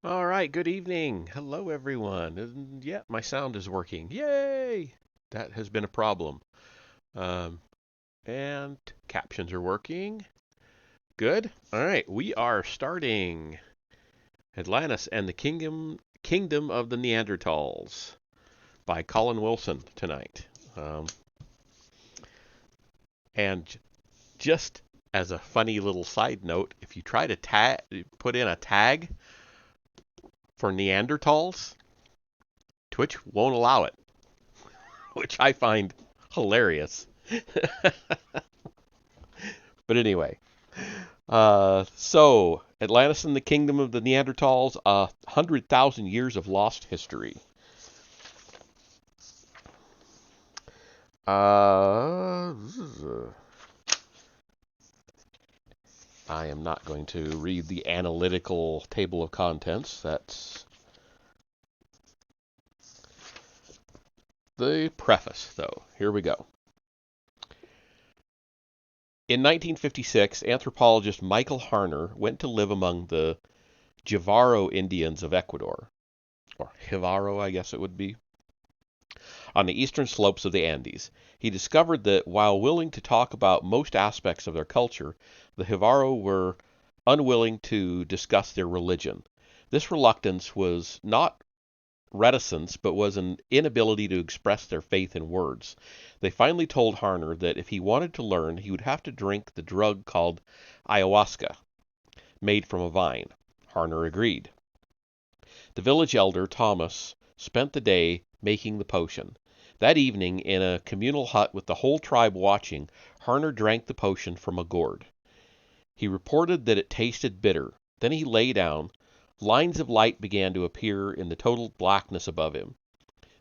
All right, good evening. Hello, everyone. And yeah, my sound is working. Yay! That has been a problem. Um, and captions are working. Good. All right, we are starting Atlantis and the Kingdom of the Neanderthals by Colin Wilson tonight. Um, and just as a funny little side note, if you try to put in a tag for Neanderthals, Twitch won't allow it, which I find hilarious. But anyway, so Atlantis and the Kingdom of the Neanderthals, 100,000 years of lost history. Uh, I am not going to read the analytical table of contents. That's the preface, though. Here we go. In 1956, anthropologist Michael Harner went to live among the Jivaro Indians of Ecuador, or Jivaro, I guess it would be, on the eastern slopes of the Andes. He discovered that while willing to talk about most aspects of their culture, the Jivaro were unwilling to discuss their religion. This reluctance was not reticence, but was an inability to express their faith in words. They finally told Harner that if he wanted to learn, he would have to drink the drug called ayahuasca, made from a vine. Harner agreed. The village elder, Thomas, spent the day making the potion. That evening, in a communal hut with the whole tribe watching, Harner drank the potion from a gourd. He reported that it tasted bitter. Then he lay down. Lines of light began to appear in the total blackness above him.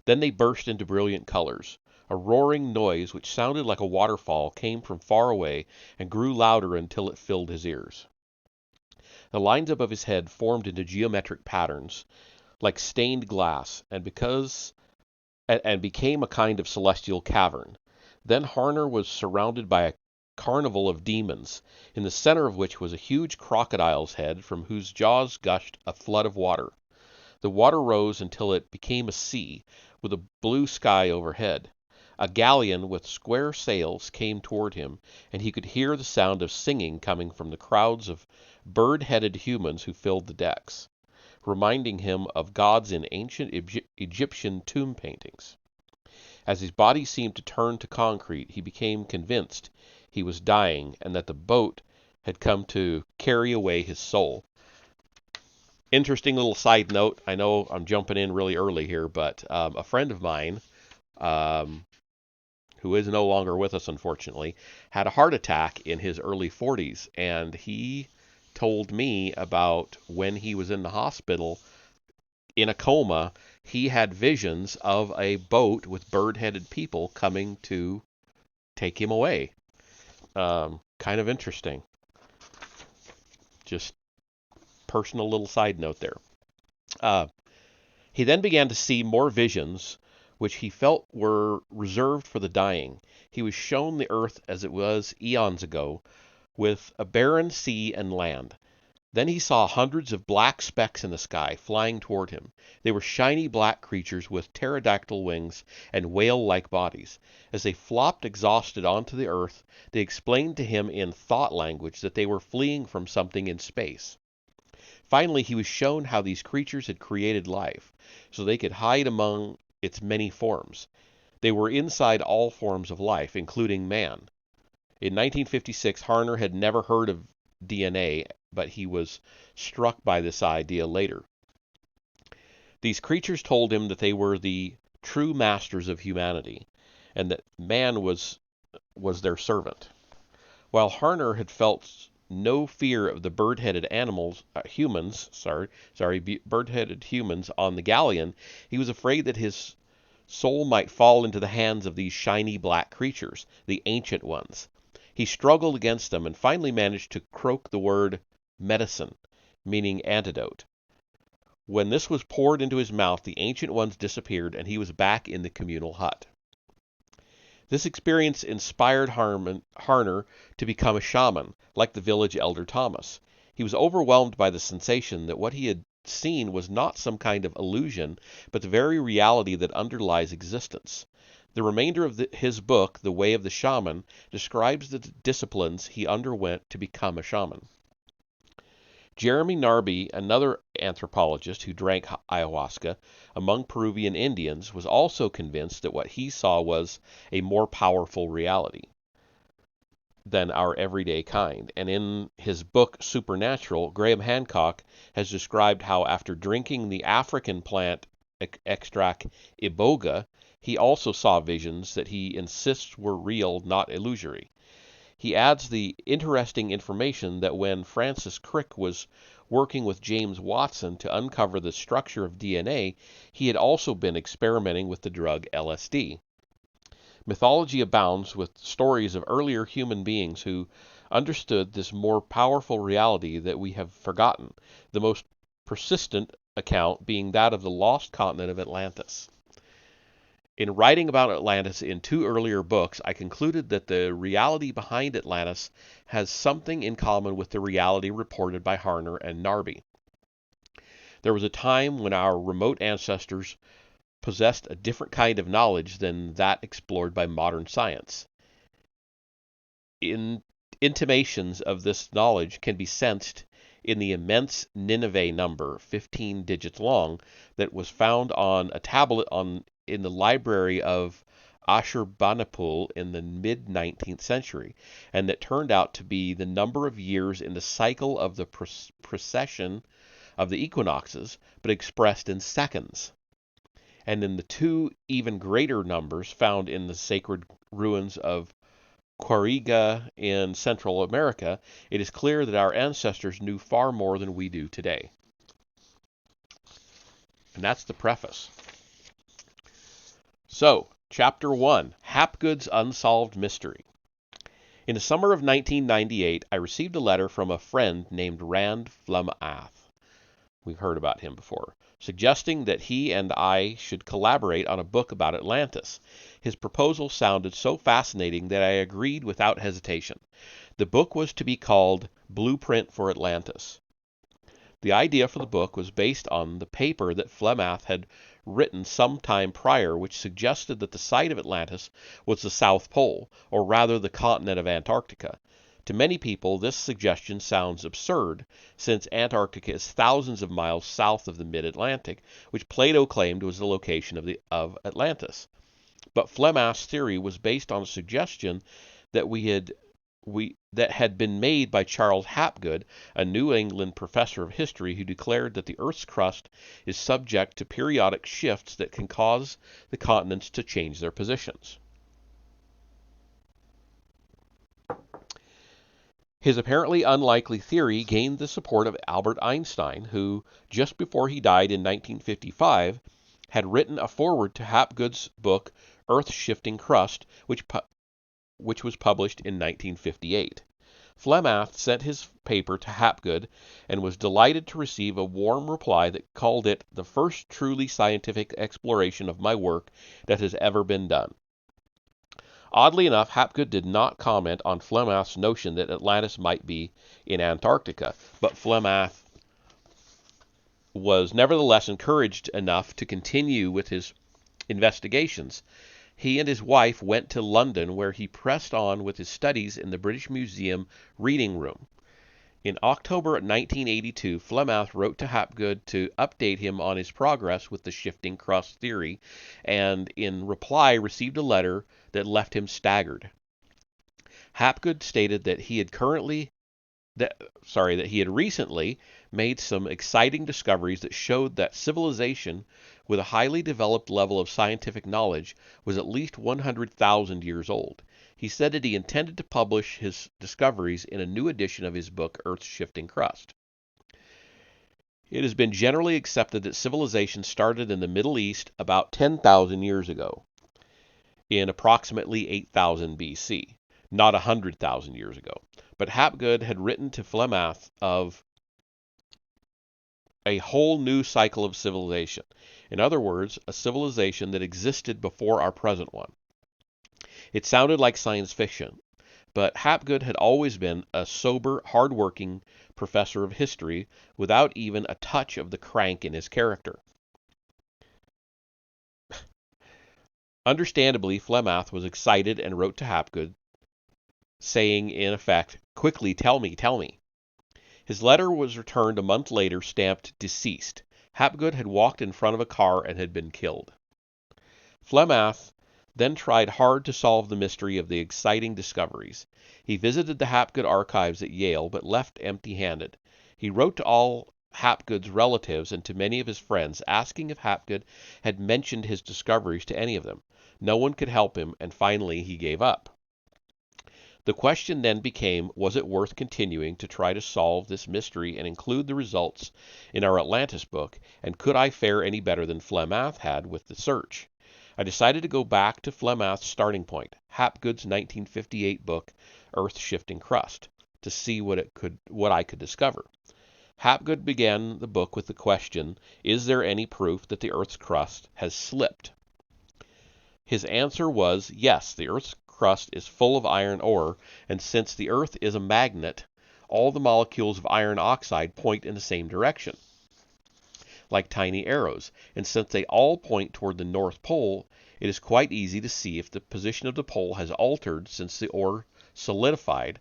Then they burst into brilliant colors. A roaring noise, which sounded like a waterfall, came from far away and grew louder until it filled his ears. The lines above his head formed into geometric patterns, like stained glass, and became a kind of celestial cavern. Then Harner was surrounded by a carnival of demons, in the center of which was a huge crocodile's head from whose jaws gushed a flood of water. The water rose until it became a sea, with a blue sky overhead. A galleon with square sails came toward him, and he could hear the sound of singing coming from the crowds of bird-headed humans who filled the decks, reminding him of gods in ancient Egyptian tomb paintings. As his body seemed to turn to concrete, he became convinced he was dying and that the boat had come to carry away his soul. Interesting little side note. I know I'm jumping in really early here, but a friend of mine, um, who is no longer with us, unfortunately, had a heart attack in his early 40s, and he told me about when he was in the hospital in a coma, he had visions of a boat with bird-headed people coming to take him away. Kind of interesting. Just personal little side note there. Uh, he then began to see more visions, which he felt were reserved for the dying. He was shown the earth as it was eons ago, with a barren sea and land. Then he saw hundreds of black specks in the sky flying toward him. They were shiny black creatures with pterodactyl wings and whale-like bodies. As they flopped exhausted onto the earth, they explained to him in thought language that they were fleeing from something in space. Finally, he was shown how these creatures had created life, so they could hide among its many forms. They were inside all forms of life, including man. In 1956, Harner had never heard of DNA, but he was struck by this idea later. These creatures told him that they were the true masters of humanity, and that man was their servant. While Harner had felt no fear of the bird-headed bird-headed humans on the galleon, he was afraid that his soul might fall into the hands of these shiny black creatures, the ancient ones. He struggled against them and finally managed to croak the word medicine, meaning antidote. When this was poured into his mouth, the ancient ones disappeared and he was back in the communal hut. This experience inspired Harner to become a shaman, like the village elder Thomas. He was overwhelmed by the sensation that what he had seen was not some kind of illusion, but the very reality that underlies existence. The remainder of his book, The Way of the Shaman, describes the disciplines he underwent to become a shaman. Jeremy Narby, another anthropologist who drank ayahuasca among Peruvian Indians, was also convinced that what he saw was a more powerful reality than our everyday kind. And in his book Supernatural, Graham Hancock has described how after drinking the African plant extract iboga, he also saw visions that he insists were real, not illusory. He adds the interesting information that when Francis Crick was working with James Watson to uncover the structure of DNA, he had also been experimenting with the drug LSD. Mythology abounds with stories of earlier human beings who understood this more powerful reality that we have forgotten, the most persistent account being that of the lost continent of Atlantis. In writing about Atlantis in 2 earlier books, I concluded that the reality behind Atlantis has something in common with the reality reported by Harner and Narby. There was a time when our remote ancestors possessed a different kind of knowledge than that explored by modern science. Intimations of this knowledge can be sensed in the immense Nineveh number, 15 digits long, that was found on a tablet in the library of Ashurbanipal in the mid-19th century, and that turned out to be the number of years in the cycle of the precession of the equinoxes, but expressed in seconds. And in the 2 even greater numbers found in the sacred ruins of Quirigua in Central America, it is clear that our ancestors knew far more than we do today. And that's the preface. So, Chapter 1, Hapgood's Unsolved Mystery. In the summer of 1998, I received a letter from a friend named Rand Flemath. We've heard about him before, suggesting that he and I should collaborate on a book about Atlantis. His proposal sounded so fascinating that I agreed without hesitation. The book was to be called Blueprint for Atlantis. The idea for the book was based on the paper that Flemath had written some time prior, which suggested that the site of Atlantis was the South Pole, or rather the continent of Antarctica. To many people, this suggestion sounds absurd, since Antarctica is thousands of miles south of the mid-Atlantic, which Plato claimed was the location of Atlantis. But Flemath's theory was based on a suggestion that had been made by Charles Hapgood, a New England professor of history who declared that the Earth's crust is subject to periodic shifts that can cause the continents to change their positions. His apparently unlikely theory gained the support of Albert Einstein, who, just before he died in 1955, had written a foreword to Hapgood's book Earth's Shifting Crust, which was published in 1958. Flemath sent his paper to Hapgood and was delighted to receive a warm reply that called it the first truly scientific exploration of my work that has ever been done. Oddly enough, Hapgood did not comment on Flemath's notion that Atlantis might be in Antarctica, but Flemath was nevertheless encouraged enough to continue with his investigations. He and his wife went to London, where he pressed on with his studies in the British Museum reading room. In October 1982, Flemath wrote to Hapgood to update him on his progress with the shifting crust theory, and in reply received a letter that left him staggered. Hapgood stated that he had recently made some exciting discoveries that showed that civilization with a highly developed level of scientific knowledge was at least 100,000 years old. He said that he intended to publish his discoveries in a new edition of his book, Earth's Shifting Crust. It has been generally accepted that civilization started in the Middle East about 10,000 years ago, in approximately 8,000 BC, not 100,000 years ago. But Hapgood had written to Flemath of a whole new cycle of civilization. In other words, a civilization that existed before our present one. It sounded like science fiction. But Hapgood had always been a sober, hard-working professor of history without even a touch of the crank in his character. Understandably, Flemeth was excited and wrote to Hapgood, saying in effect, "Quickly, tell me, tell me." His letter was returned a month later, stamped "deceased." Hapgood had walked in front of a car and had been killed. Flemeth then tried hard to solve the mystery of the exciting discoveries. He visited the Hapgood archives at Yale, but left empty-handed. He wrote to all Hapgood's relatives and to many of his friends, asking if Hapgood had mentioned his discoveries to any of them. No one could help him, and finally he gave up. The question then became, was it worth continuing to try to solve this mystery and include the results in our Atlantis book, and could I fare any better than Flemeth had with the search? I decided to go back to Flemeth's starting point, Hapgood's 1958 book, Earth-Shifting Crust, to see what I could discover. Hapgood began the book with the question, is there any proof that the Earth's crust has slipped? His answer was, yes, the Earth's crust is full of iron ore, and since the Earth is a magnet, all the molecules of iron oxide point in the same direction, like tiny arrows, and since they all point toward the North Pole, it is quite easy to see if the position of the pole has altered since the ore solidified,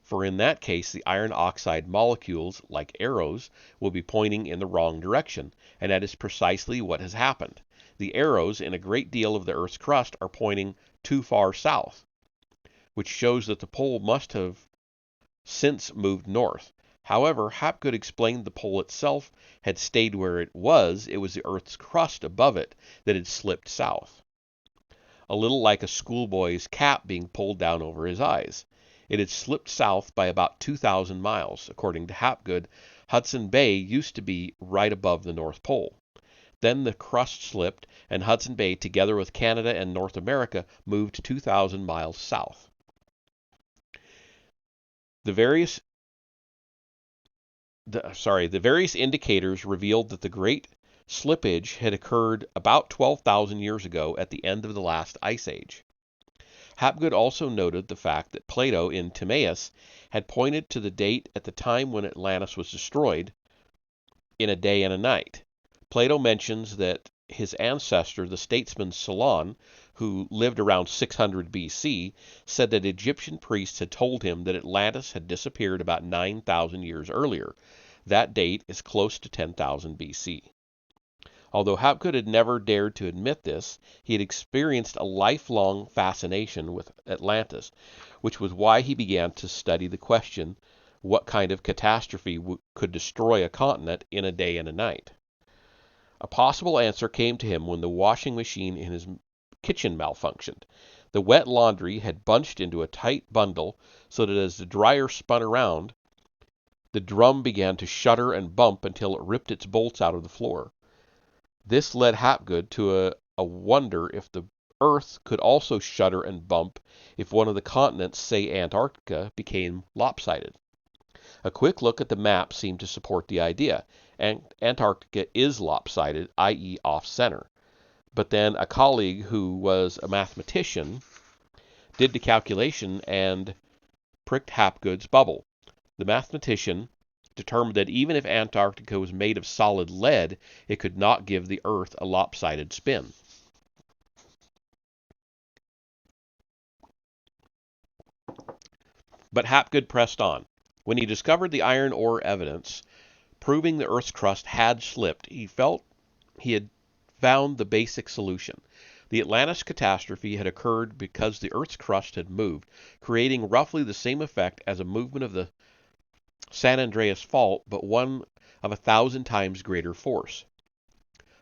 for in that case the iron oxide molecules, like arrows, will be pointing in the wrong direction, and that is precisely what has happened. The arrows in a great deal of the Earth's crust are pointing too far south, which shows that the pole must have since moved north. However, Hapgood explained the pole itself had stayed where it was the Earth's crust above it that had slipped south. A little like a schoolboy's cap being pulled down over his eyes. It had slipped south by about 2,000 miles. According to Hapgood, Hudson Bay used to be right above the North Pole. Then the crust slipped, and Hudson Bay, together with Canada and North America, moved 2,000 miles south. The various indicators revealed that the great slippage had occurred about 12,000 years ago at the end of the last ice age. Hapgood also noted the fact that Plato in Timaeus had pointed to the date at the time when Atlantis was destroyed in a day and a night. Plato mentions that his ancestor, the statesman Solon, who lived around 600 BC, said that Egyptian priests had told him that Atlantis had disappeared about 9,000 years earlier. That date is close to 10,000 BC. Although Hapgood had never dared to admit this, he had experienced a lifelong fascination with Atlantis, which was why he began to study the question, what kind of catastrophe could destroy a continent in a day and a night? A possible answer came to him when the washing machine in his kitchen malfunctioned. The wet laundry had bunched into a tight bundle so that as the dryer spun around, the drum began to shudder and bump until it ripped its bolts out of the floor. This led Hapgood to a wonder if the Earth could also shudder and bump if one of the continents, say Antarctica, became lopsided. A quick look at the map seemed to support the idea. Antarctica is lopsided, i.e. off-center. But then a colleague who was a mathematician did the calculation and pricked Hapgood's bubble. The mathematician determined that even if Antarctica was made of solid lead, it could not give the Earth a lopsided spin. But Hapgood pressed on. When he discovered the iron ore evidence proving the Earth's crust had slipped, he felt he had found the basic solution. The Atlantis catastrophe had occurred because the Earth's crust had moved, creating roughly the same effect as a movement of the San Andreas Fault, but one of 1,000 times greater force.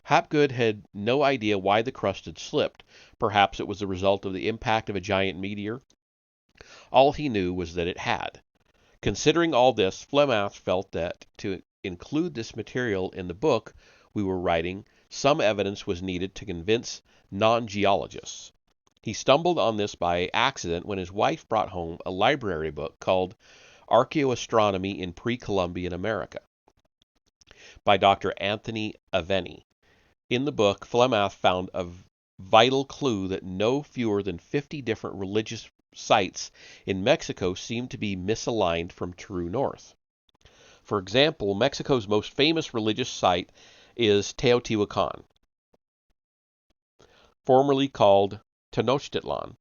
Hapgood had no idea why the crust had slipped. Perhaps it was the result of the impact of a giant meteor. All he knew was that it had. Considering all this, Flemeth felt that to include this material in the book we were writing, some evidence was needed to convince non-geologists. He stumbled on this by accident when his wife brought home a library book called Archaeoastronomy in Pre-Columbian America by Dr. Anthony Aveni. In the book, Flemeth found a vital clue that no fewer than 50 different religious sites in Mexico seem to be misaligned from true north. For example, Mexico's most famous religious site is Teotihuacan, formerly called Tenochtitlan,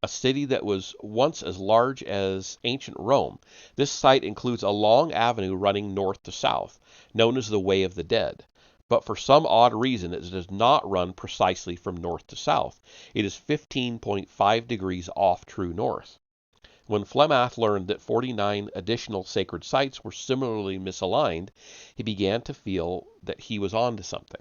a city that was once as large as ancient Rome. This site includes a long avenue running north to south, known as the Way of the Dead. But for some odd reason, it does not run precisely from north to south. It is 15.5 degrees off true north. When Flemath learned that 49 additional sacred sites were similarly misaligned, he began to feel that he was onto something.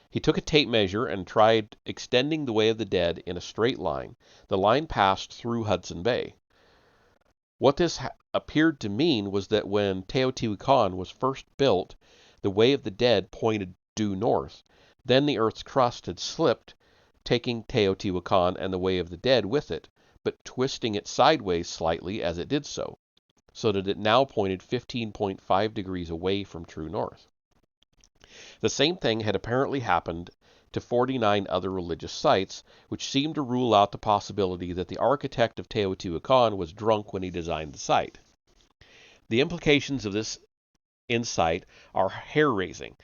He took a tape measure and tried extending the Way of the Dead in a straight line. The line passed through Hudson Bay. What this appeared to mean was that when Teotihuacan was first built, the Way of the Dead pointed due north. Then the Earth's crust had slipped, taking Teotihuacan and the Way of the Dead with it, but twisting it sideways slightly as it did so that it now pointed 15.5 degrees away from true north. The same thing had apparently happened to 49 other religious sites, which seemed to rule out the possibility that the architect of Teotihuacan was drunk when he designed the site. The implications of this insight are hair-raising.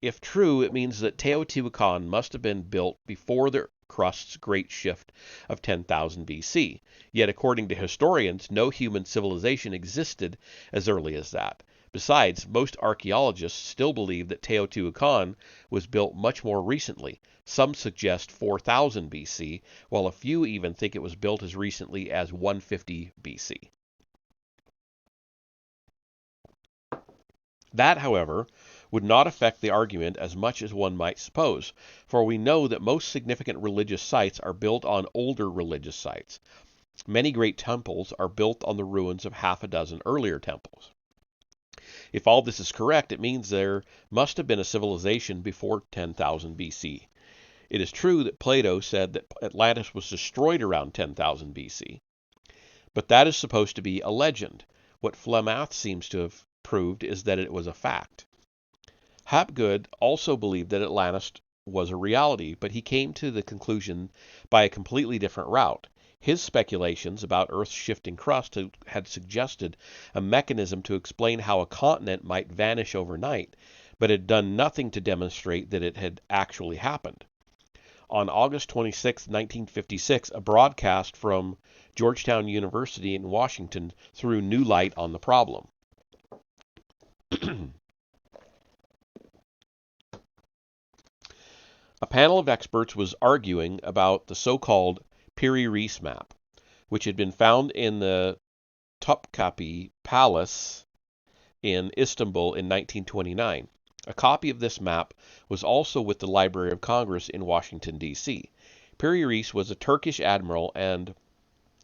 If true, it means that Teotihuacan must have been built before the crust's great shift of 10,000 BC. Yet, according to historians, no human civilization existed as early as that. Besides, most archaeologists still believe that Teotihuacan was built much more recently. Some suggest 4000 BC, while a few even think it was built as recently as 150 BC. That, however, would not affect the argument as much as one might suppose, for we know that most significant religious sites are built on older religious sites. Many great temples are built on the ruins of half a dozen earlier temples. If all this is correct, it means there must have been a civilization before 10,000 BC. It is true that Plato said that Atlantis was destroyed around 10,000 BC, but that is supposed to be a legend. What Flemath seems to have proved is that it was a fact. Hapgood also believed that Atlantis was a reality, but he came to the conclusion by a completely different route. His speculations about Earth's shifting crust had suggested a mechanism to explain how a continent might vanish overnight, but had done nothing to demonstrate that it had actually happened. On August 26, 1956, a broadcast from Georgetown University in Washington threw new light on the problem. A panel of experts was arguing about the so-called Piri-Reis map, which had been found in the Topkapi Palace in Istanbul in 1929. A copy of this map was also with the Library of Congress in Washington, D.C. Piri-Reis was a Turkish admiral and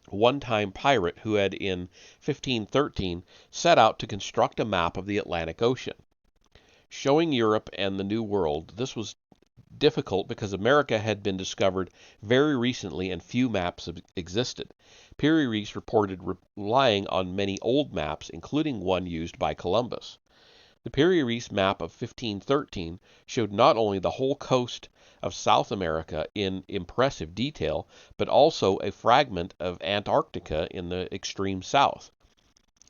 one-time pirate who had in 1513 set out to construct a map of the Atlantic Ocean, showing Europe and the New World. This was difficult because America had been discovered very recently and few maps existed. Piri-Reis reported relying on many old maps, including one used by Columbus. The Piri-Reis map of 1513 showed not only the whole coast of South America in impressive detail, but also a fragment of Antarctica in the extreme south.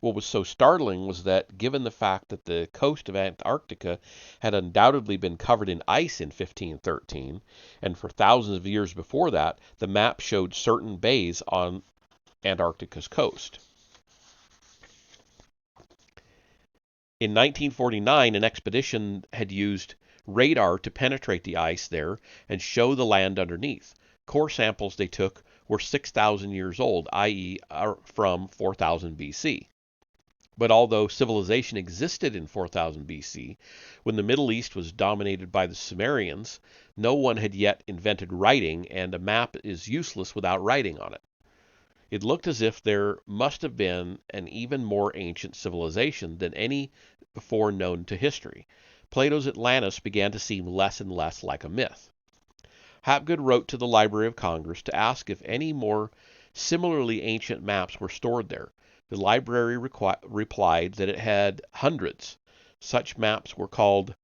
What was so startling was that, given the fact that the coast of Antarctica had undoubtedly been covered in ice in 1513, and for thousands of years before that, the map showed certain bays on Antarctica's coast. In 1949, an expedition had used radar to penetrate the ice there and show the land underneath. Core samples they took were 6,000 years old, i.e., from 4000 BC. But although civilization existed in 4000 BC, when the Middle East was dominated by the Sumerians, no one had yet invented writing, and a map is useless without writing on it. It looked as if there must have been an even more ancient civilization than any before known to history. Plato's Atlantis began to seem less and less like a myth. Hapgood wrote to the Library of Congress to ask if any more similarly ancient maps were stored there. The library replied that it had hundreds. Such maps were called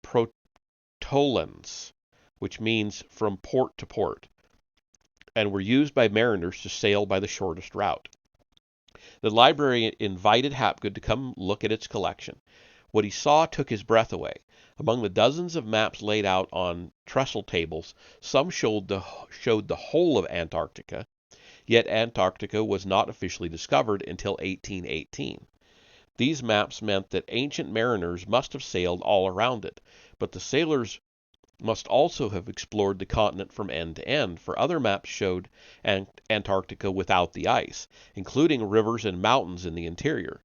protolans, which means from port to port. and were used by mariners to sail by the shortest route. The library invited Hapgood to come look at its collection. What he saw took his breath away. Among the dozens of maps laid out on trestle tables, some showed the whole of Antarctica, yet Antarctica was not officially discovered until 1818. These maps meant that ancient mariners must have sailed all around it, but the sailors must also have explored the continent from end to end, for other maps showed Antarctica without the ice, including rivers and mountains in the interior.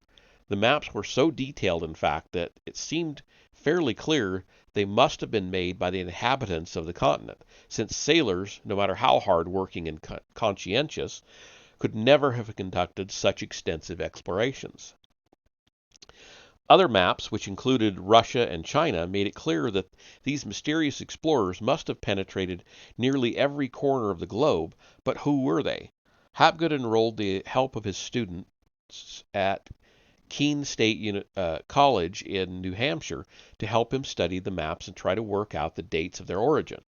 The maps were so detailed, in fact, that it seemed fairly clear they must have been made by the inhabitants of the continent, since sailors, no matter how hard-working and conscientious, could never have conducted such extensive explorations. Other maps, which included Russia and China, made it clear that these mysterious explorers must have penetrated nearly every corner of the globe, but who were they? Hapgood enrolled the help of his students at Keene State College in New Hampshire to help him study the maps and try to work out the dates of their origin.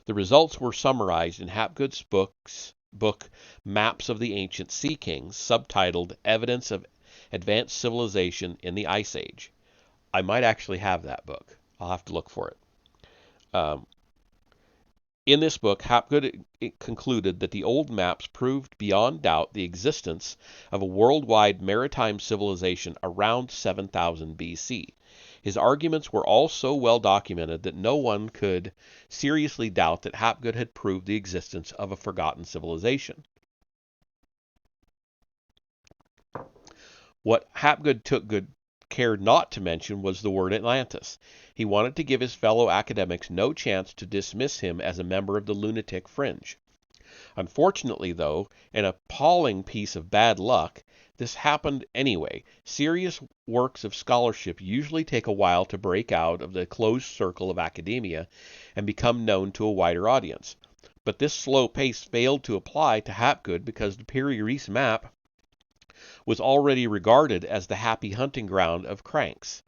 The results were summarized in Hapgood's book Maps of the Ancient Sea Kings, subtitled Evidence of Advanced Civilization in the Ice Age. I might actually have that book. I'll have to look for it. In this book, Hapgood concluded that the old maps proved beyond doubt the existence of a worldwide maritime civilization around 7000 BC. His arguments were all so well documented that no one could seriously doubt that Hapgood had proved the existence of a forgotten civilization. What Hapgood took good care not to mention was the word Atlantis. He wanted to give his fellow academics no chance to dismiss him as a member of the lunatic fringe. Unfortunately, though, an appalling piece of bad luck, this happened anyway. Serious works of scholarship usually take a while to break out of the closed circle of academia and become known to a wider audience. But this slow pace failed to apply to Hapgood because the Piri Reis map was already regarded as the happy hunting ground of cranks.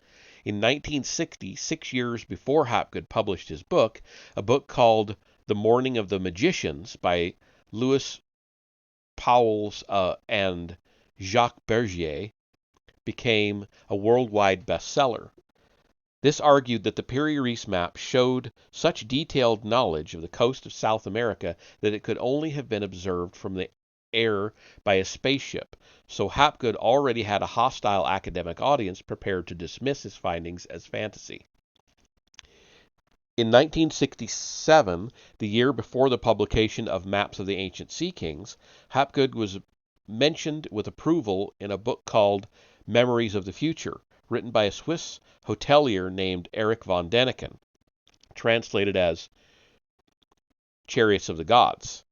In 1960, 6 years before Hapgood published his book, a book called The Morning of the Magicians by Louis Pauwels and Jacques Bergier became a worldwide bestseller. This argued that the Piri Reis map showed such detailed knowledge of the coast of South America that it could only have been observed from the air by a spaceship, so Hapgood already had a hostile academic audience prepared to dismiss his findings as fantasy. In 1967, the year before the publication of Maps of the Ancient Sea Kings, Hapgood was mentioned with approval in a book called Memories of the Future, written by a Swiss hotelier named Erich von Däniken, translated as Chariots of the Gods.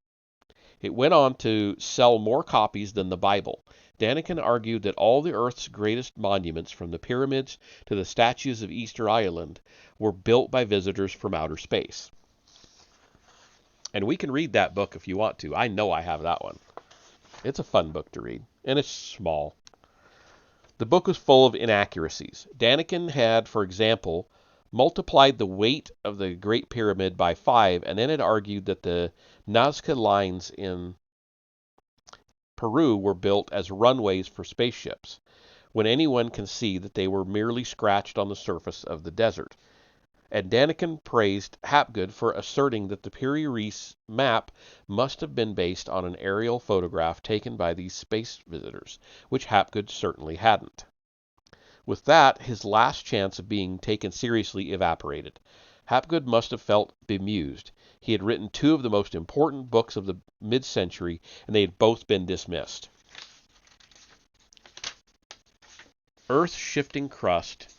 It went on to sell more copies than the Bible. Däniken argued that all the Earth's greatest monuments, from the pyramids to the statues of Easter Island, were built by visitors from outer space. And we can read that book if you want to. I know I have that one. It's a fun book to read, and it's small. The book was full of inaccuracies. Däniken had, for example, multiplied the weight of the Great Pyramid by 5, and then had argued that the Nazca lines in Peru were built as runways for spaceships, when anyone can see that they were merely scratched on the surface of the desert. And Däniken praised Hapgood for asserting that the Piri Reis map must have been based on an aerial photograph taken by these space visitors, which Hapgood certainly hadn't. With that, his last chance of being taken seriously evaporated. Hapgood must have felt bemused. He had written 2 of the most important books of the mid-century, and they had both been dismissed. Earth's shifting crust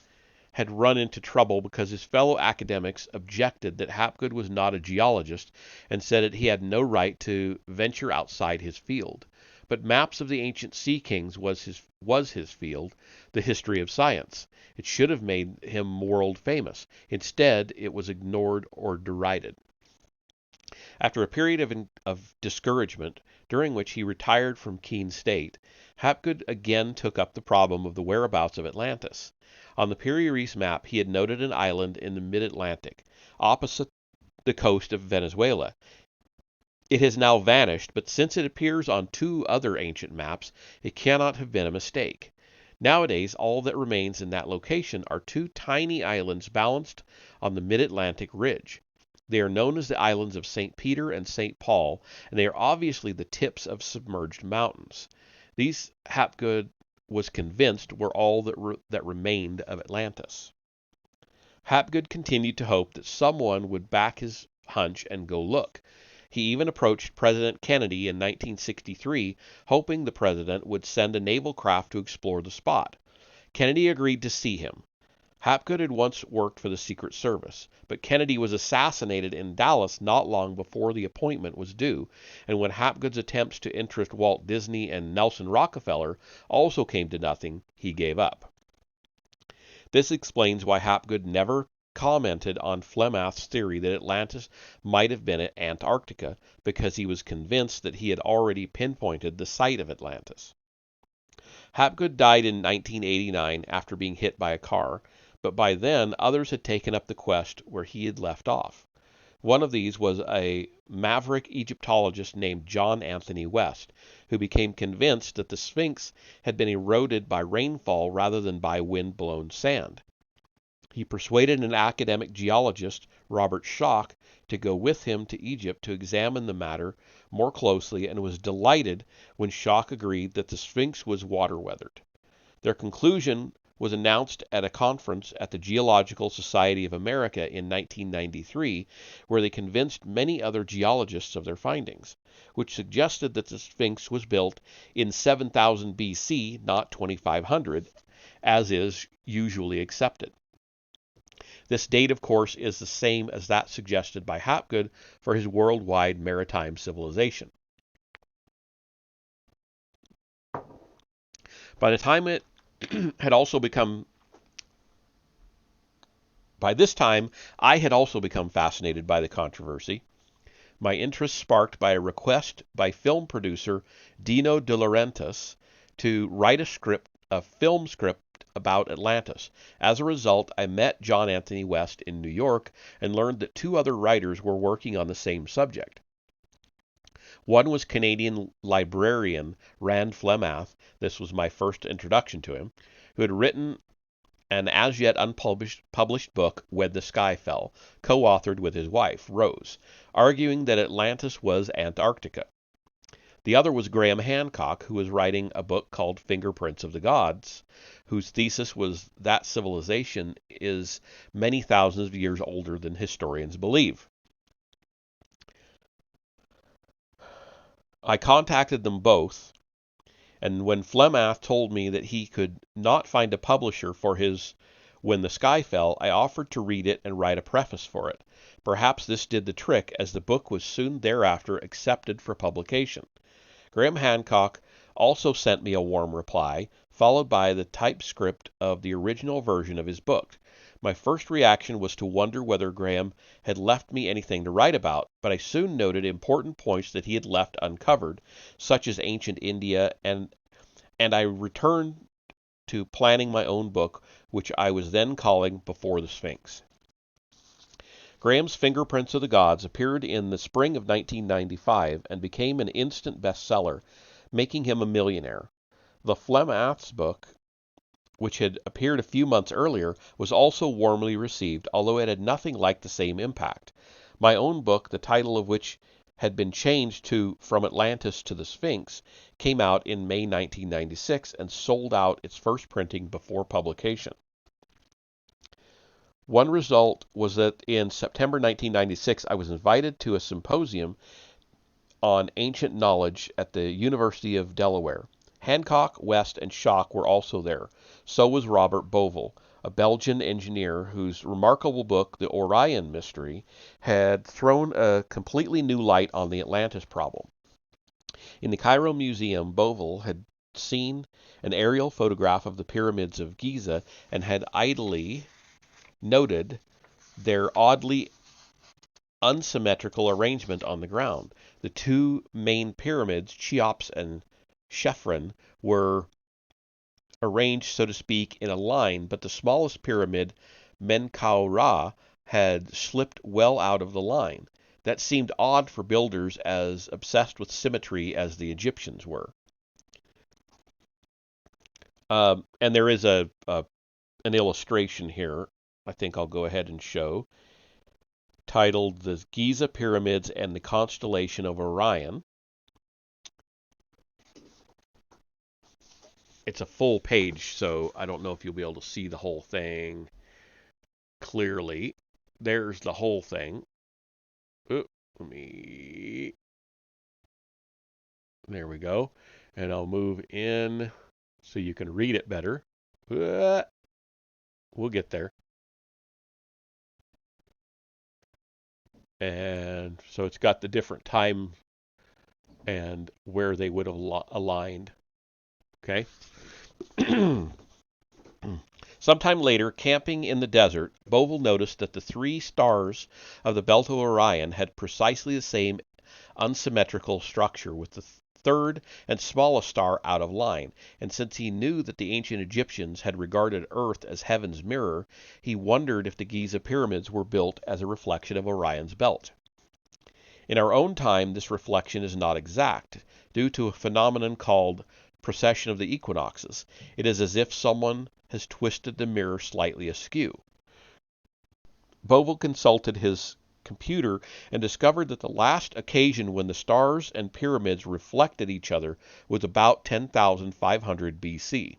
had run into trouble because his fellow academics objected that Hapgood was not a geologist and said that he had no right to venture outside his field. But Maps of the Ancient Sea Kings was his field, the history of science. It should have made him world famous. Instead, it was ignored or derided. After a period of discouragement, during which he retired from Keene State, Hapgood again took up the problem of the whereabouts of Atlantis. On the Piri Reis map, he had noted an island in the mid-Atlantic, opposite the coast of Venezuela. It has now vanished, but since it appears on 2 other ancient maps, it cannot have been a mistake. Nowadays, all that remains in that location are 2 tiny islands balanced on the mid-Atlantic ridge. They are known as the islands of St. Peter and St. Paul, and they are obviously the tips of submerged mountains. These, Hapgood was convinced, were all that remained of Atlantis. Hapgood continued to hope that someone would back his hunch and go look. He even approached President Kennedy in 1963, hoping the president would send a naval craft to explore the spot. Kennedy agreed to see him. Hapgood had once worked for the Secret Service, but Kennedy was assassinated in Dallas not long before the appointment was due, and when Hapgood's attempts to interest Walt Disney and Nelson Rockefeller also came to nothing, he gave up. This explains why Hapgood never commented on Flemath's theory that Atlantis might have been at Antarctica, because he was convinced that he had already pinpointed the site of Atlantis. Hapgood died in 1989 after being hit by a car, but by then others had taken up the quest where he had left off. One of these was a maverick Egyptologist named John Anthony West, who became convinced that the Sphinx had been eroded by rainfall rather than by wind-blown sand. He persuaded an academic geologist, Robert Schoch, to go with him to Egypt to examine the matter more closely, and was delighted when Schoch agreed that the Sphinx was water-weathered. Their conclusion was announced at a conference at the Geological Society of America in 1993, where they convinced many other geologists of their findings, which suggested that the Sphinx was built in 7000 BC, not 2500, as is usually accepted. This date, of course, is the same as that suggested by Hapgood for his worldwide maritime civilization. By this time, I had also become fascinated by the controversy. My interest sparked by a request by film producer Dino De Laurentiis to write a film script about Atlantis. As a result, I met John Anthony West in New York and learned that 2 other writers were working on the same subject. One was Canadian librarian Rand Flemath. This was my first introduction to him, who had written an as yet unpublished book, When the Sky Fell, co-authored with his wife, Rose, arguing that Atlantis was Antarctica. The other was Graham Hancock, who was writing a book called Fingerprints of the Gods, whose thesis was that civilization is many thousands of years older than historians believe. I contacted them both, and when Flemath told me that he could not find a publisher for his When the Sky Fell, I offered to read it and write a preface for it. Perhaps this did the trick, as the book was soon thereafter accepted for publication. Graham Hancock also sent me a warm reply, followed by the typescript of the original version of his book. My first reaction was to wonder whether Graham had left me anything to write about, but I soon noted important points that he had left uncovered, such as ancient India, and I returned to planning my own book, which I was then calling Before the Sphinx. Graham's Fingerprints of the Gods appeared in the spring of 1995 and became an instant bestseller, making him a millionaire. The Flemath's book, which had appeared a few months earlier, was also warmly received, although it had nothing like the same impact. My own book, the title of which had been changed to From Atlantis to the Sphinx, came out in May 1996 and sold out its first printing before publication. One result was that in September 1996, I was invited to a symposium on ancient knowledge at the University of Delaware. Hancock, West, and Schoch were also there. So was Robert Bovell, a Belgian engineer whose remarkable book, The Orion Mystery, had thrown a completely new light on the Atlantis problem. In the Cairo Museum, Bovell had seen an aerial photograph of the pyramids of Giza and had idly noted their oddly unsymmetrical arrangement on the ground. The 2 main pyramids, Cheops and Chephren, were arranged, so to speak, in a line, but the smallest pyramid, Menkaure, had slipped well out of the line. That seemed odd for builders as obsessed with symmetry as the Egyptians were. And there is an illustration here, I think I'll go ahead and show, titled The Giza Pyramids and the Constellation of Orion. It's a full page, so I don't know if you'll be able to see the whole thing clearly. There's the whole thing. There we go. And I'll move in so you can read it better. We'll get there. And so it's got the different time and where they would have aligned. Okay. Sometime later, camping in the desert, Bovell noticed that the 3 stars of the belt of Orion had precisely the same unsymmetrical structure, with the third and smallest star out of line, and since he knew that the ancient Egyptians had regarded Earth as heaven's mirror, he wondered if the Giza pyramids were built as a reflection of Orion's belt. In our own time, this reflection is not exact, due to a phenomenon called precession of the equinoxes. It is as if someone has twisted the mirror slightly askew. Bovell consulted his computer and discovered that the last occasion when the stars and pyramids reflected each other was about 10,500 BC.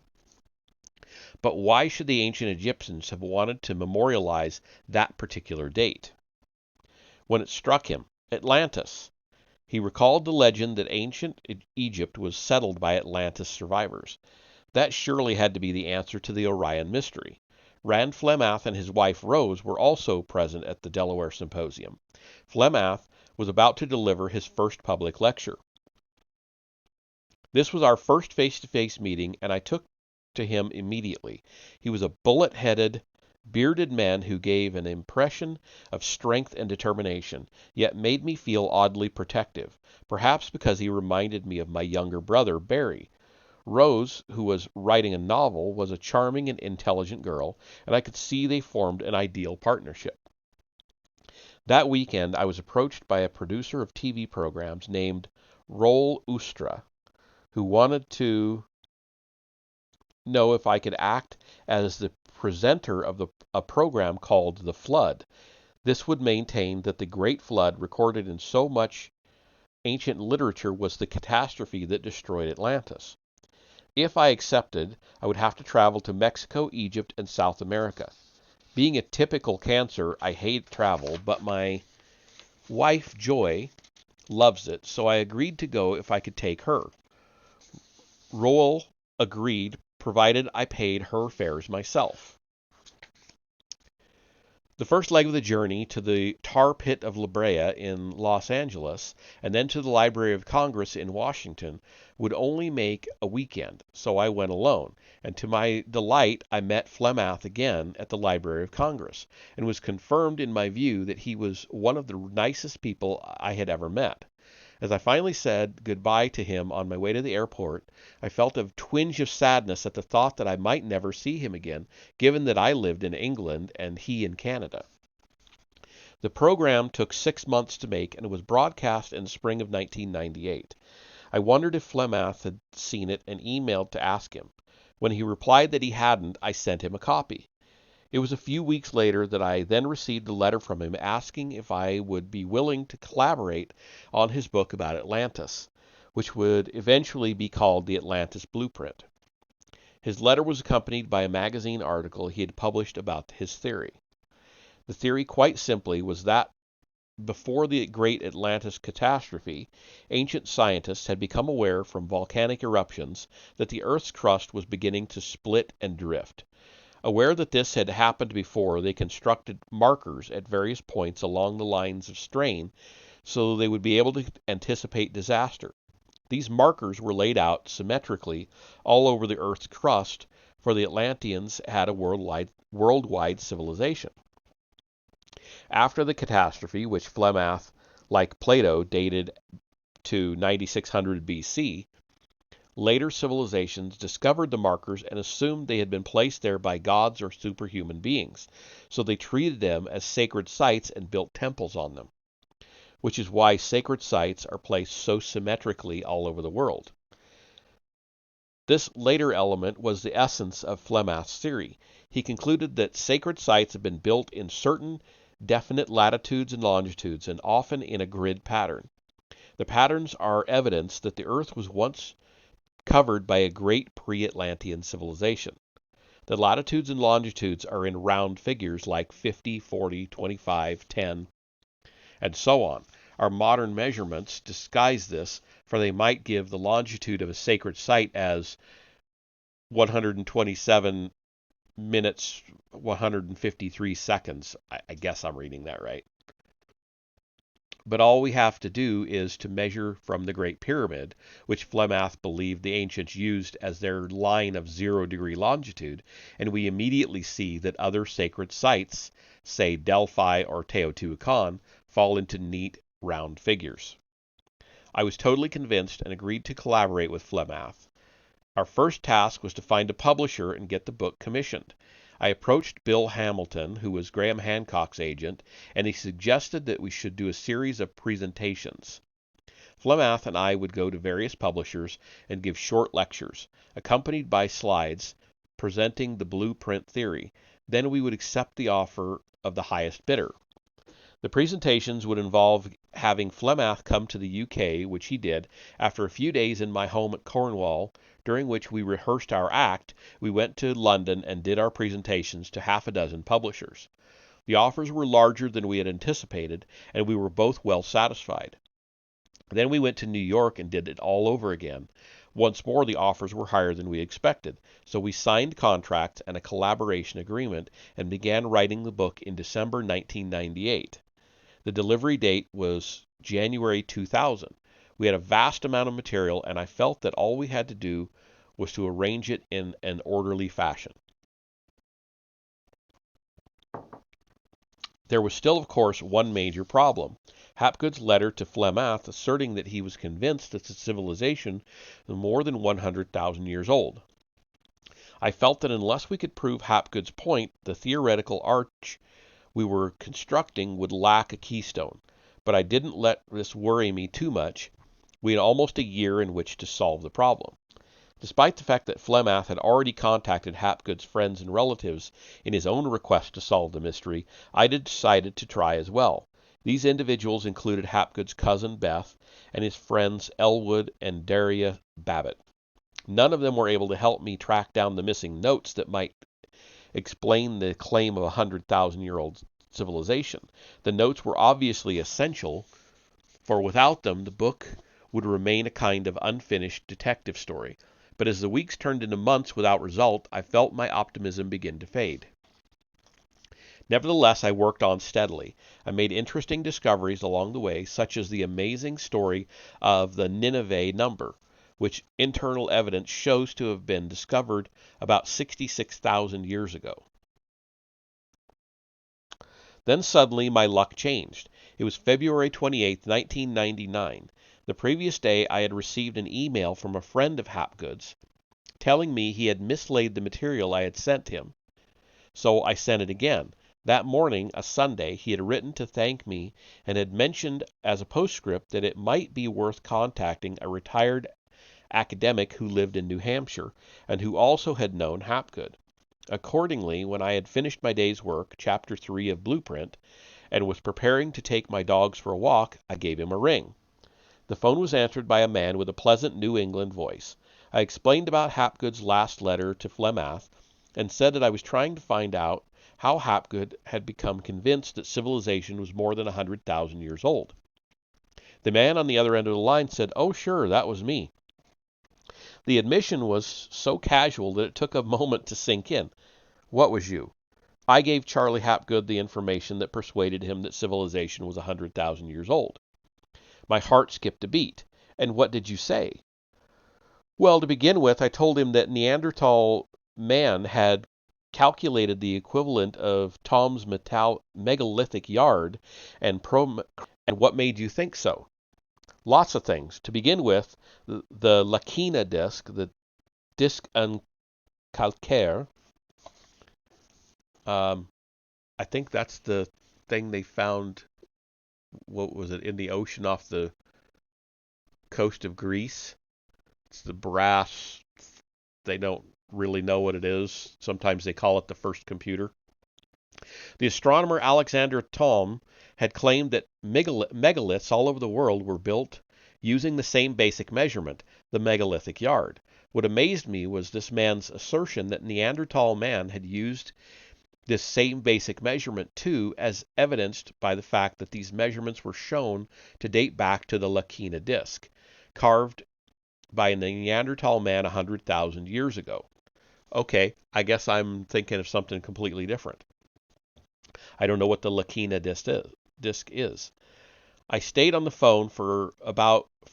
But why should the ancient Egyptians have wanted to memorialize that particular date? When it struck him, Atlantis. He recalled the legend that ancient Egypt was settled by Atlantis survivors. That surely had to be the answer to the Orion mystery. Rand Flemath and his wife Rose were also present at the Delaware Symposium. Flemath was about to deliver his first public lecture. This was our first face-to-face meeting, and I took to him immediately. He was a bullet-headed, bearded man who gave an impression of strength and determination, yet made me feel oddly protective, perhaps because he reminded me of my younger brother, Barry. Rose, who was writing a novel, was a charming and intelligent girl, and I could see they formed an ideal partnership. That weekend, I was approached by a producer of TV programs named Roel Oostra, who wanted to know if I could act as the presenter of a program called The Flood. This would maintain that the Great Flood recorded in so much ancient literature was the catastrophe that destroyed Atlantis. If I accepted, I would have to travel to Mexico, Egypt, and South America. Being a typical Cancer, I hate travel, but my wife, Joy, loves it, so I agreed to go if I could take her. Roel agreed, provided I paid her fares myself. The first leg of the journey to the tar pit of La Brea in Los Angeles, and then to the Library of Congress in Washington, would only make a weekend, so I went alone, and to my delight I met Flemath again at the Library of Congress, and was confirmed in my view that he was one of the nicest people I had ever met. As I finally said goodbye to him on my way to the airport, I felt a twinge of sadness at the thought that I might never see him again, given that I lived in England and he in Canada. The program took 6 months to make and was broadcast in the spring of 1998. I wondered if Flemath had seen it and emailed to ask him. When he replied that he hadn't, I sent him a copy. It was a few weeks later that I then received a letter from him asking if I would be willing to collaborate on his book about Atlantis, which would eventually be called The Atlantis Blueprint. His letter was accompanied by a magazine article he had published about his theory. The theory, quite simply, was that before the great Atlantis catastrophe, ancient scientists had become aware from volcanic eruptions that the Earth's crust was beginning to split and drift. Aware that this had happened before, they constructed markers at various points along the lines of strain so they would be able to anticipate disaster. These markers were laid out symmetrically all over the Earth's crust, for the Atlanteans had a worldwide civilization. After the catastrophe, which Flemath, like Plato, dated to 9600 BC, later civilizations discovered the markers and assumed they had been placed there by gods or superhuman beings, so they treated them as sacred sites and built temples on them. which is why sacred sites are placed so symmetrically all over the world. This later element was the essence of Flemath's theory. He concluded that sacred sites have been built in certain definite latitudes and longitudes, and often in a grid pattern. The patterns are evidence that the Earth was once covered by a great pre-Atlantean civilization. The latitudes and longitudes are in round figures like 50, 40, 25, 10, and so on. Our modern measurements disguise this, for they might give the longitude of a sacred site as 127 minutes, 153 seconds. I guess I'm reading that right. But all we have to do is to measure from the Great Pyramid, which Flemath believed the ancients used as their line of 0-degree longitude, and we immediately see that other sacred sites, say Delphi or Teotihuacan, fall into neat, round figures. I was totally convinced and agreed to collaborate with Flemath. Our first task was to find a publisher and get the book commissioned. I approached Bill Hamilton, who was Graham Hancock's agent, and he suggested that we should do a series of presentations. Flemath and I would go to various publishers and give short lectures, accompanied by slides presenting the blueprint theory. Then we would accept the offer of the highest bidder. The presentations would involve having Flemath come to the UK, which he did. After a few days in my home at Cornwall, during which we rehearsed our act, we went to London and did our presentations to half a dozen publishers. The offers were larger than we had anticipated, and we were both well satisfied. Then we went to New York and did it all over again. Once more the offers were higher than we expected, so we signed contracts and a collaboration agreement and began writing the book in December 1998. The delivery date was January 2000. We had a vast amount of material, and I felt that all we had to do was to arrange it in an orderly fashion. There was still, of course, one major problem. Hapgood's letter to Flemath asserting that he was convinced that the civilization was more than 100,000 years old. I felt that unless we could prove Hapgood's point, the theoretical arch we were constructing would lack a keystone. But I didn't let this worry me too much. We had almost a year in which to solve the problem. Despite the fact that Flemath had already contacted Hapgood's friends and relatives in his own request to solve the mystery, I decided to try as well. These individuals included Hapgood's cousin Beth and his friends Elwood and Daria Babbitt. None of them were able to help me track down the missing notes that might explain the claim of a 100,000-year-old civilization. The notes were obviously essential, for without them the book would remain a kind of unfinished detective story. But as the weeks turned into months without result, I felt my optimism begin to fade. Nevertheless, I worked on steadily. I made interesting discoveries along the way, such as the amazing story of the Nineveh number, which internal evidence shows to have been discovered about 66,000 years ago. Then suddenly my luck changed. It was February 28, 1999. The previous day I had received an email from a friend of Hapgood's telling me he had mislaid the material I had sent him. So I sent it again. That morning, a Sunday, he had written to thank me and had mentioned as a postscript that it might be worth contacting a retired academic who lived in New Hampshire and who also had known Hapgood. Accordingly, when I had finished my day's work, Chapter 3 of Blueprint, and was preparing to take my dogs for a walk, I gave him a ring. The phone was answered by a man with a pleasant New England voice. I explained about Hapgood's last letter to Flemath, and said that I was trying to find out how Hapgood had become convinced that civilization was more than 100,000 years old. The man on the other end of the line said, "Oh, sure, that was me." The admission was so casual that it took a moment to sink in. What was you? I gave Charlie Hapgood the information that persuaded him that civilization was 100,000 years old. My heart skipped a beat. And what did you say? Well, to begin with, I told him that Neanderthal man had calculated the equivalent of Tom's megalithic yard, and what made you think so? Lots of things. To begin with, the Lacina disc, the disc en calcaire, I think that's the thing they found what was it, in the ocean off the coast of Greece. It's the brass. They don't really know what it is. Sometimes they call it the first computer. The astronomer Alexander Thom had claimed that megaliths all over the world were built using the same basic measurement, the megalithic yard. What amazed me was this man's assertion that Neanderthal man had used this same basic measurement too, as evidenced by the fact that these measurements were shown to date back to the Lakina disk, carved by a Neanderthal man 100,000 years ago. Okay, I guess I'm thinking of something completely different. I don't know what the Lakina disc is. I stayed on the phone for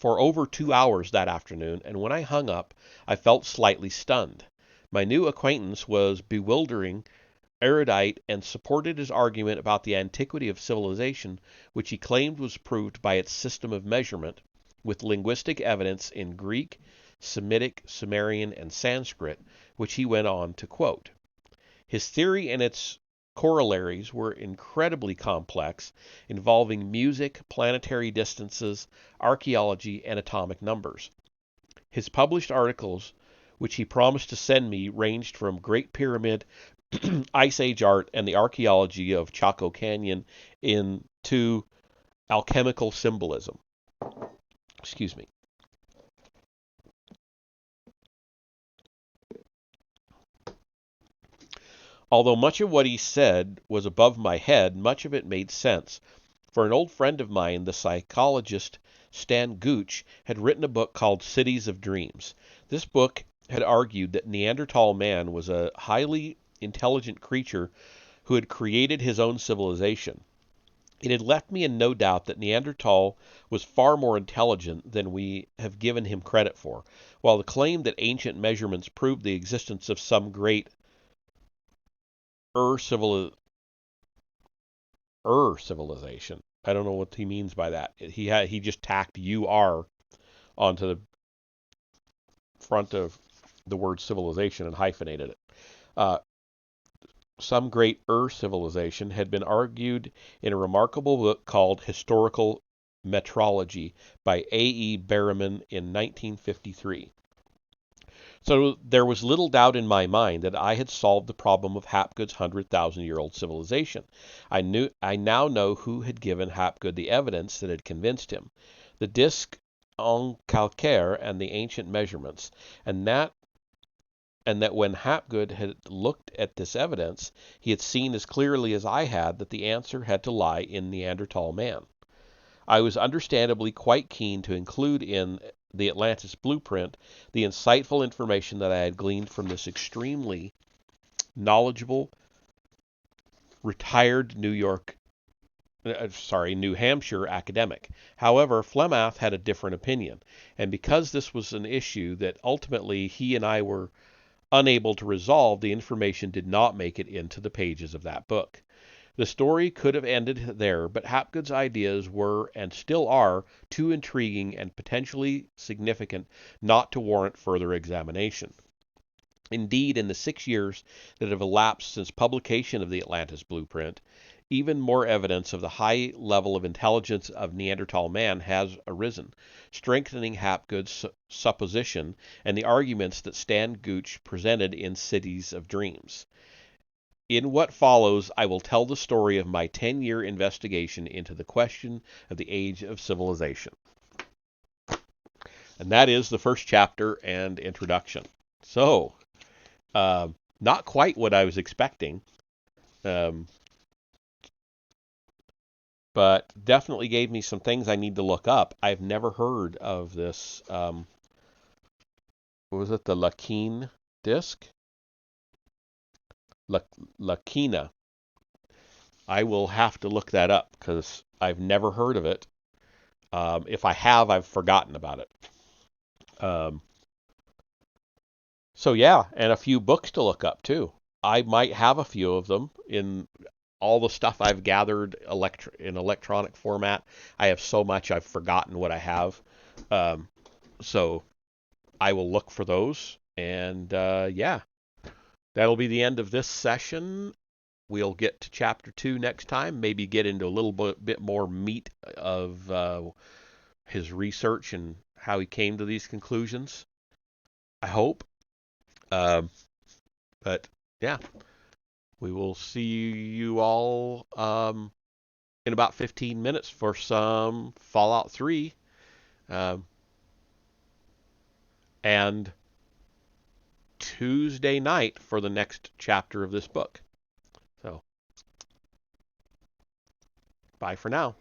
over 2 hours that afternoon, and when I hung up, I felt slightly stunned. My new acquaintance was bewildering, erudite, and supported his argument about the antiquity of civilization, which he claimed was proved by its system of measurement, with linguistic evidence in Greek, Semitic, Sumerian, and Sanskrit, which he went on to quote. His theory and its corollaries were incredibly complex, involving music, planetary distances, archaeology, and atomic numbers. His published articles, which he promised to send me, ranged from Great Pyramid, Ice Age art, and the archaeology of Chaco Canyon into alchemical symbolism. Excuse me. Although much of what he said was above my head, much of it made sense. For an old friend of mine, the psychologist Stan Gooch, had written a book called Cities of Dreams. This book had argued that Neanderthal man was a highly intelligent creature who had created his own civilization. It had left me in no doubt that Neanderthal was far more intelligent than we have given him credit for, while the claim that ancient measurements proved the existence of some great civilization. I don't know what he means by that. He just tacked "UR" onto the front of the word civilization and hyphenated it. Some great civilization had been argued in a remarkable book called Historical Metrology by A.E. Berriman in 1953. So there was little doubt in my mind that I had solved the problem of Hapgood's 100,000-year-old civilization. I now know who had given Hapgood the evidence that had convinced him, the disc en calcaire and the ancient measurements, and that when Hapgood had looked at this evidence, he had seen as clearly as I had that the answer had to lie in Neanderthal man. I was understandably quite keen to include in the Atlantis blueprint the insightful information that I had gleaned from this extremely knowledgeable, retired New Hampshire academic. However, Flemath had a different opinion, and because this was an issue that ultimately he and I were unable to resolve, the information did not make it into the pages of that book. The story could have ended there, but Hapgood's ideas were, and still are, too intriguing and potentially significant not to warrant further examination. Indeed, in the 6 years that have elapsed since publication of the Atlantis blueprint, even more evidence of the high level of intelligence of Neanderthal man has arisen, strengthening Hapgood's supposition and the arguments that Stan Gooch presented in Cities of Dreams. In what follows, I will tell the story of my 10-year investigation into the question of the age of civilization. And that is the first chapter and introduction. So, not quite what I was expecting, but definitely gave me some things I need to look up. I've never heard of this, what was it, the Lakine disc? Lakina. I will have to look that up because I've never heard of it. If I have, I've forgotten about it. So yeah, and a few books to look up too. I might have a few of them in all the stuff I've gathered in electronic format. I have so much I've forgotten what I have. So I will look for those. And yeah, that'll be the end of this session. we'll get to chapter 2 next time, maybe get into a little bit more meat of his research and how he came to these conclusions. I hope. But yeah, we will see you all in about 15 minutes for some Fallout 3. And Tuesday night for the next chapter of this book. So, bye for now.